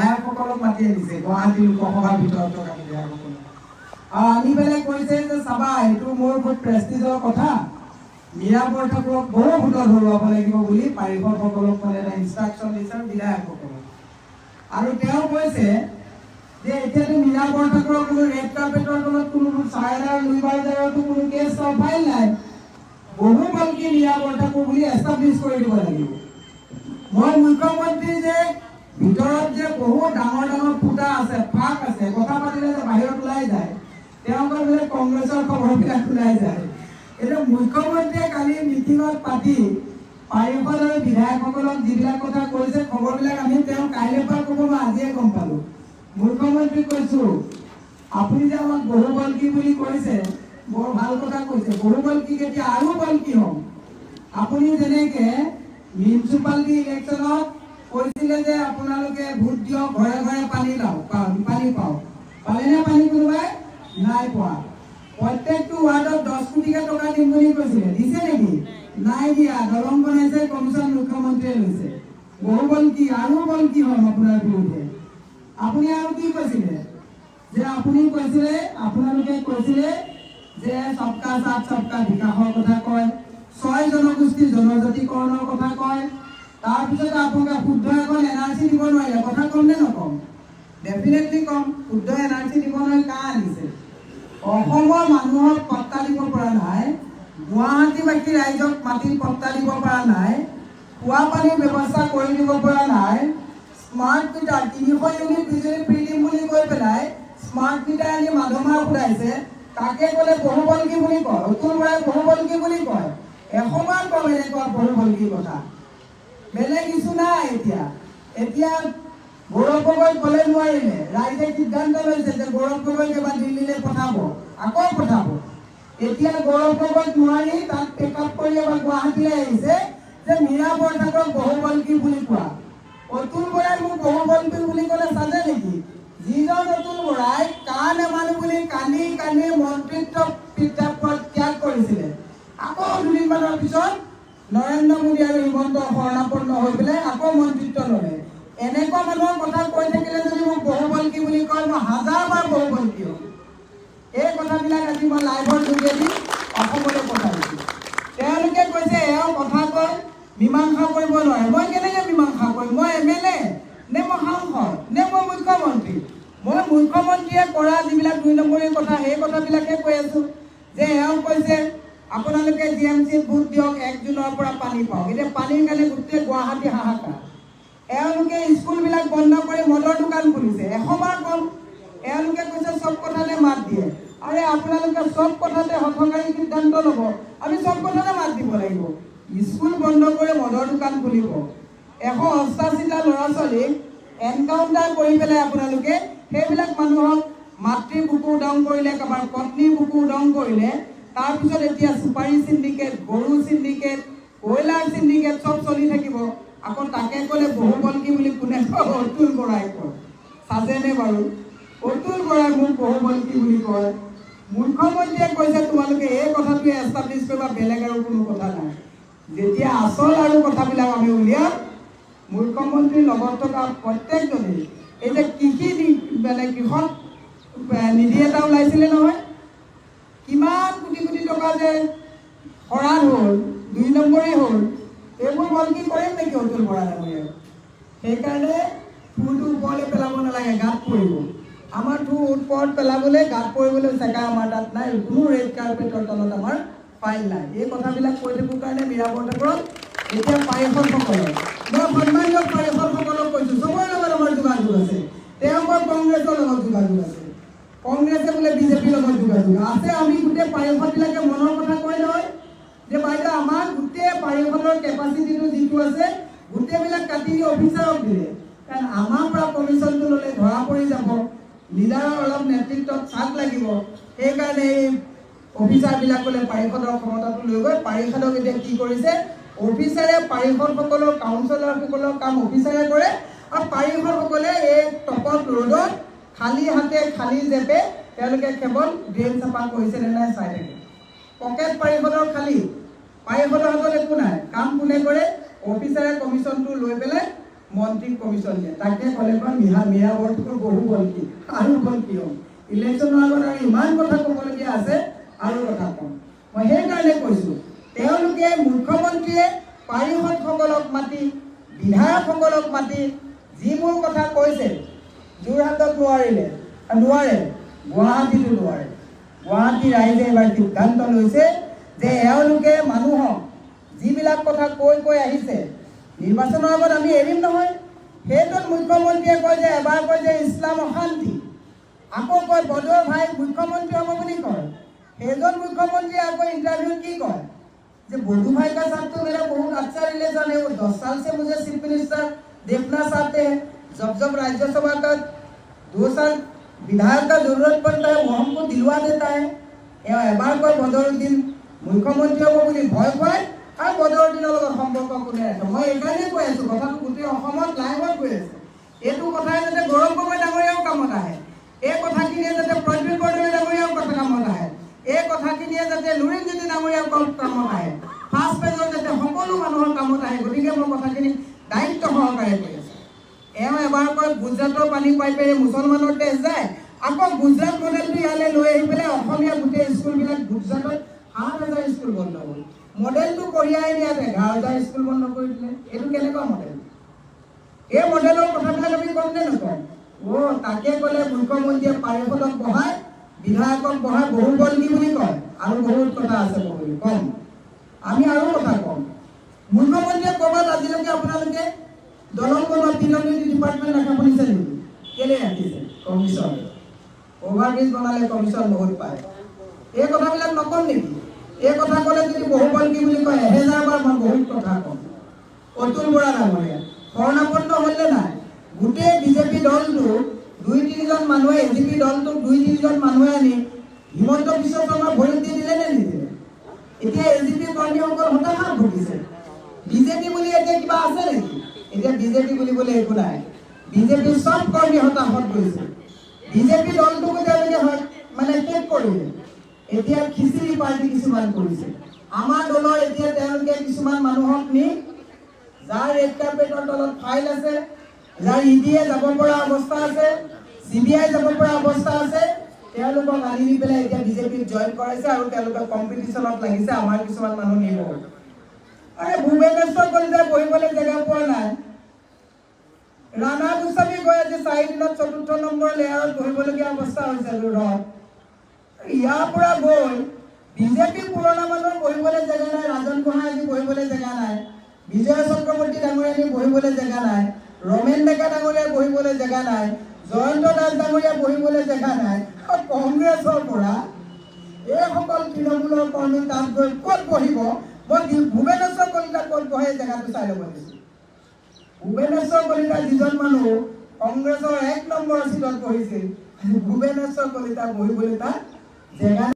বিধায়কসকলক মাতি আনিছে গুৱাহাটী লোকসভাৰ ভিতৰত থকা বিধায়কসকলক আনি পেলাই কৈছে যে চাবা এইটো মোৰ বহুত প্ৰেষ্টিজৰ কথা মীৰা বৰঠাকুৰক বহু ভোটত হৰুৱাব লাগিব বুলি পাৰিষদসকলক মানে এটা ইনষ্ট্ৰাকশ্যন দিছে বিধায়কসকলক আৰু তেওঁ কৈছে যে এতিয়াতো মীৰা বৰঠাকুৰৰ কোনো ৰেড কাৰ্পেটৰ তলত কোনো চাইনাৰ লুইবাৰজাৰতো কোনো কেছ ফাইল নাই বহু বলকি মীৰা বৰঠাকুৰ বুলি এষ্টাব্লিছ কৰি দিব লাগিব মই মুখ্যমন্ত্ৰী যে ভিতৰত যে বহু ডাঙৰ ডাঙৰ ফুটা আছে ফাঁক আছে কথা পাতিলে যে বাহিৰত ওলাই যায় তেওঁলোকৰ বোলে কংগ্ৰেছৰ খবৰবিলাক ওলাই যায় এটা মুখ্যমন্ত্ৰীয়ে কালি মিটিঙত পাতি পাৰিষদ আৰু বিধায়কসকলক যিবিলাক কথা কৈছে খবৰবিলাক আমি তেওঁ কাইলৈৰ পৰা ক'ব মই আজিয়ে গম পালোঁ মুখ্যমন্ত্ৰীক কৈছোঁ আপুনি যে আমাক বহু বলকি বুলি কৈছে বৰ ভাল কথা কৈছে বহু বলকি কেতিয়া আৰু বলকি হ'ম আপুনি যেনেকৈ মিউনিচিপালিটি ইলেকশ্যনত কৈছিলে যে আপোনালোকে ভোট দিয়ক ঘৰে ঘৰে পানী পাওঁ পালেনে পানী কোনোবাই নাই পোৱা প্ৰত্যেকটো ৱাৰ্ডত 10 কোটিকে টকা দিম বুলি কৈছিলে দিছে নেকি নাই দিয়া দলং বনাইছে কমিশ্যন মুখ্যমন্ত্ৰীয়ে লৈছে বহু বলকি আৰু বলকি হ'ম আপোনাৰ বিৰুদ্ধে আপুনি আৰু কি কৈছিলে যে আপুনি কৈছিলে আপোনালোকে কৈছিলে যে সবকা সাথ সবকা বিকাশৰ কথা কয় 6 জনগোষ্ঠী জনজাতিকৰণৰ কথা কয় তাৰপিছত আপোনাক শুদ্ধ এখন এনআৰচি দিব নোৱাৰিলে কথা কম নে নকম ডেফিনেটলি কম শুদ্ধ এনআৰচি দিব নোৱাৰি কা আনিছে অসমৰ মানুহক পট্টা দিব পৰা নাই গুৱাহাটীবাসী ৰাইজক মাটিৰ পট্টা দিব পৰা নাই খোৱা পানীৰ ব্যৱস্থা কৰি দিব পৰা নাই স্মাৰ্ট মিটাৰ 300 ইউনিট বিজুলী ফ্ৰী দিম বুলি কৈ পেলাই স্মাৰ্ট মিটাৰ আনি মাধমাৰ উঠাইছে তাকে ক'লে বহু বলকি বুলি কয় অতুল বৰাই বহু বলকি বুলি কয় এসমান কম এনেকুৱা বহু বলকি কথা বেলেগ কিছু নাই এতিয়া গৌৰৱ গগৈ ক'লে নোৱাৰিলে ৰাইজে সিদ্ধান্ত লৈছে যে গৌৰৱ গগৈক এবাৰ দিল্লীলৈ পঠাব আকৌ পঠাব এতিয়া গৌৰৱ গগৈক নোৱাৰি তাক টেক আপ কৰি এবাৰ গুৱাহাটীলৈ আহিছে যে মীৰা বৰঠাকুৰক বহু বলকি বুলি কোৱা অতুল বৰাই মোক বহু বলকি বুলি ক'লে চালে নেকি যিজন অতুল বৰাই কা নেমানো বুলি কান্দি কান্দি মন্ত্ৰিত্ব ত্যাগ কৰিছিলে আকৌ দুদিনমানৰ পিছত নৰেন্দ্ৰ মোদী আৰু হিমন্ত শৰণাপন্ন হৈ পেলাই আকৌ মন্ত্ৰিত্ব ল'লে এনেকুৱা মানুহৰ কথা কৈ থাকিলে যদি মোক বহু বলকি বুলি কয় মই হাজাৰবাৰ বহু বলকি হ'ম এই কথাবিলাক আজি মই লাইভৰ যোগেদি অসমলৈ পঠাইছোঁ তেওঁলোকে কৈছে এওঁ কথা কয় মীমাংসা কৰিব নোৱাৰে মই কেনেকৈ মীমাংসা কৰিম মই MLA নে মই সাংসদ নে মই মুখ্যমন্ত্ৰী মই মুখ্যমন্ত্ৰীয়ে কৰা যিবিলাক 2 নম্বৰীয়া কথা সেই কথাবিলাকে কৈ আছোঁ যে এওঁ কৈছে আপোনালোকে GMCত ভোট দিয়ক 1 জুনৰ পৰা পানী পাওক এতিয়া পানীৰ কাৰণে গোটেই গুৱাহাটী হাহাকাৰ এওঁলোকে স্কুলবিলাক বন্ধ কৰি মদৰ দোকান খুলিছে এসবাৰ কম এওঁলোকে কৈছে চব কথাতে মাত দিয়ে আৰে আপোনালোকে চব কথাতে হঠকাৰী সিদ্ধান্ত ল'ব আমি চব কথাতে মাত দিব লাগিব স্কুল বন্ধ কৰি মদৰ দোকান খুলিব 188টা ল'ৰা ছোৱালীক এনকাউণ্টাৰ কৰি পেলাই আপোনালোকে সেইবিলাক মানুহক মাতৃৰ বুকু উদং কৰিলে কাৰোবাৰ পত্নীৰ বুকু উদং কৰিলে তাৰপিছত এতিয়া সুপাৰী সিন্ডিকেট গৰু সিন্ডিকেট কয়লাৰ সিন্ডিকেট চব চলি থাকিব আকৌ তাকে ক'লে বহু বলকি বুলি কোনে কয় অতুল বৰাই কয় চাজেনে বাৰু অতুল বৰাই মোক বহু বলকি বুলি কয় মুখ্যমন্ত্ৰীয়ে কৈছে তোমালোকে এই কথাটোৱে এষ্টাব্লিছ কৰিবা বেলেগ আৰু কোনো কথা নাই যেতিয়া আচল আৰু কথাবিলাক আমি উলিয়াম মুখ্যমন্ত্ৰীৰ লগত থকা প্ৰত্যেকজনে এই যে কৃষি মানে কৃষক নিধি এটা ওলাইছিলে নহয় কিমান কোটি কোটি টকা যে খৰাং হ'ল 2 নম্বৰী হ'ল এইবোৰ বলকি কৰিম নেকি অতুল বৰা ডাঙৰীয়া সেইকাৰণে ফুলটো ওপৰলৈ পেলাব নালাগে গাত পৰিব আমাৰ ওপৰত পেলাবলৈ গাত পৰিবলৈ জেগা আমাৰ তাত নাই কোনো ৰেড কাৰ্পেটৰ তলত আমাৰ ফাইল নাই এই কথাবিলাক কৈ থাকোঁ কাৰণে মীৰা বৰঠাকুৰক এতিয়া পাৰিষদসকলে মই সন্মানীয় পাৰিষদসকলক কৈছোঁ চবৰে লগত আমাৰ যোগাযোগ আছে তেওঁলোকৰ কংগ্ৰেছৰ লগত যোগাযোগ আছে কংগ্ৰেছে বোলে বিজেপিৰ লগত যোগাযোগ আছে আমি গোটেই পাৰিষদবিলাকে মনৰ কথা কয় নহয় যে বাইদেউ আমাৰ গোটেই পাৰিষদৰ কেপাচিটিটো যিটো আছে গোটেইবিলাক কাটি দি অফিচাৰক দিলে কাৰণ আমাৰ পৰা কমিশ্যনটো ল'লে ধৰা পৰি যাব লিডাৰৰ অলপ নেতৃত্বত চাপ লাগিব সেইকাৰণে এই অফিচাৰবিলাকলৈ পাৰিষদৰ ক্ষমতাটো লৈ গৈ পাৰিষদক এতিয়া কি কৰিছে অফিচাৰে পাৰিষদসকলৰ কাউন্সিলৰসকলৰ কাম অফিচাৰে কৰে আৰু পাৰিষদসকলে এই টপত ৰ'দত খালী হাতে খালী জেপে তেওঁলোকে কেৱল ড্ৰেইন চাফা কৰিছে নে নাই চাই থাকে পকেট পাৰিষদৰ খালী পাৰিষদৰ হাতত একো নাই কাম কোনে কৰে অফিচাৰে কমিশ্যনটো লৈ পেলাই মন্ত্ৰীক কমিশ্যন দিয়ে তাকে ক'লে কয় মীৰা বৰঠাকুৰ বহু বল কি আৰু বল কি হ'ল ইলেকশ্যনৰ আগত আৰু ইমান কথা ক'বলগীয়া আছে আৰু কথা কম মই সেইকাৰণে কৈছোঁ তেওঁলোকে মুখ্যমন্ত্ৰীয়ে পাৰিষদসকলক মাতি বিধায়কসকলক মাতি যিবোৰ কথা কৈছে যোৰহাটত নোৱাৰে গুৱাহাটীতো নোৱাৰে গুৱাহাটী ৰাইজে এবাৰ সিদ্ধান্ত লৈছে যে এওঁলোকে মানুহক যিবিলাক কথা কৈ আহিছে নিৰ্বাচনৰ আগত আমি এৰিম নহয় সেইটোত মুখ্যমন্ত্ৰীয়ে কয় যে এবাৰ কয় যে ইছলাম অশান্তি আকৌ কয় বদৰ ভাই মুখ্যমন্ত্ৰী হ'ব বুলি কয় সেইজন মুখ্যমন্ত্ৰীয়ে আকৌ ইণ্টাৰভিউত কি কয় যে बधू भाई का साथ तो मेरा बहुत अच्छा रिलेशन है वो 10 साल से मुझे चीफ मिनिस्टर देखना चाहते हैं जब राज्यसभा का 2 साल विधायक का जरूरत पड़ता है वो हमको दिलवा देता है एबार कोई बदरुद्दीन मुख्यमंत्री हम बोली भय पाए और बदरुद्दीन सम्पर्क कोने राखे मैं एकाने কৈ আছো কথাটো গোটেই অসমত লাইভত কৈ আছে এইটো কথাই যাতে গৌৰৱ গগৈ ডাঙৰীয়াও কামত আহে এই কথাখিনিয়ে যাতে প্ৰদীপ বৰদলৈ ডাঙৰীয়াও কথা কামত আহে এই কথাখিনিয়ে যাতে লুৰিণজ্যোতি ডাঙৰীয়াও কামত আহে ফাৰ্ষ্ট পেজত যাতে সকলো মানুহৰ কামত আহে গতিকে মই কথাখিনি দায়িত্ব সহকাৰে কৈ আছো এবাৰ কয় গুজৰাটৰ পানী পাইপেৰে মুছলমানৰ তেজ যায় আকৌ গুজৰাট মডেলটো ইয়ালৈ লৈ আহি পেলাই অসমীয়া গোটেই স্কুলবিলাক গুজৰাটত ৭,০০০ স্কুল বন্ধ হ'ল মডেলটো কঢ়িয়াই নিয়াতে ১১,০০০ স্কুল বন্ধ কৰি দিলে এইটো কেনেকুৱা মডেল এই মডেলৰ কথাবিলাক আমি কম নে নকওঁ তাকে ক'লে মুখ্যমন্ত্ৰীয়ে পাৰিষদক বহায় বিধায়কক বহায় বহুবল্কী বুলি কয় আৰু বহুত কথা আছে বুলি কম আমি আৰু কথা কম মুখ্যমন্ত্ৰীয়ে ক'ৰবাত আজিলৈকে আপোনালোকে দলং বনোৱা পিডব্লিউডি ডিপাৰ্টমেণ্ট ৰাখা শুনিছে নেকি কেলে ৰাখিছে কমিশ্যন অভাৰব্ৰিজ বনালে কমিশ্যন বহুত পায় এই কথাবিলাক নকম নেকি এই কথা ক'লে যদি বহুবল্কী বুলি কয় ১০০০ বাৰ মই বহুত কথা কম অতুল বৰা ডাঙৰীয়া শৰণাপন্ন হ'লে নাই গোটেই বিজেপি দলটো ২-৩জন মানুহে এজিপি দলটোক ২-৩জন মানুহে আনি হিমন্ত বিশ্ব শৰ্মা ভৰিত দি দিলে নে নিদিলে এতিয়া এজিপি কৰ্মীসকল হতাশাত ভুগিছে বিজেপি বুলি এতিয়া কিবা আছে নেকি এতিয়া বিজেপি বুলিবলৈ একো নাই বিজেপি সব কৰ্মী হতাশত গৈছে বিজেপি দলটোক তেওঁলোকে মানে শেষ কৰিলে এতিয়া খিচিৰি পাৰ্টি কিছুমান কৰিছে আমাৰ দলৰ এতিয়া তেওঁলোকে কিছুমান মানুহক নি যাৰ ৰেড কাৰ্পেটৰ তলত ফাইল আছে যাৰ ইডিয়ে যাব পৰা অৱস্থা আছে CBI যাব পৰা অৱস্থা আছে তেওঁলোকক আনি নি পেলাই এতিয়া বিজেপিত জইন কৰাইছে আৰু তেওঁলোকে কম্পিটিশ্যনত লাগিছে আমাৰ কিছুমান মানুহ নিব আৰে ভুৱনেশ্বৰ কলিতা বহিবলৈ জেগা পোৱা নাই ৰাণা গোস্বামী গৈ আজি 4 দিনত ৪ৰ্থ নম্বৰ লেয়াৰত বহিবলগীয়া অৱস্থা হৈছে দূৰত ইয়াৰ পৰা গৈ বিজেপি পুৰণা মানুহৰ বহিবলৈ জেগা নাই ৰাজন গোহাঁই আজি বহিবলৈ জেগা নাই বিজয় চক্ৰৱৰ্তী ডাঙৰীয়া বহিবলৈ জেগা নাই ৰমেন ডেকা ডাঙৰীয়া বহিবলৈ জেগা নাই জয়ন্ত দাস ডাঙৰীয়া বহিবলৈ জেগা নাই কংগ্ৰেছৰ পৰা এইসকল তৃণমূলৰ কৰ্মী তাত গৈ ক'ত বহিব মই ভুৱনেশ্বৰ কলিতা ক'ত বহে জেগাটো চাই ল'ব দিছোঁ ভুৱনেশ্বৰ কলিতা যিজন মানুহ কংগ্ৰেছৰ ১ নম্বৰ চিটত বহিছিল ভুৱনেশ্বৰ কলিতা বহিবলৈ তাত জেগা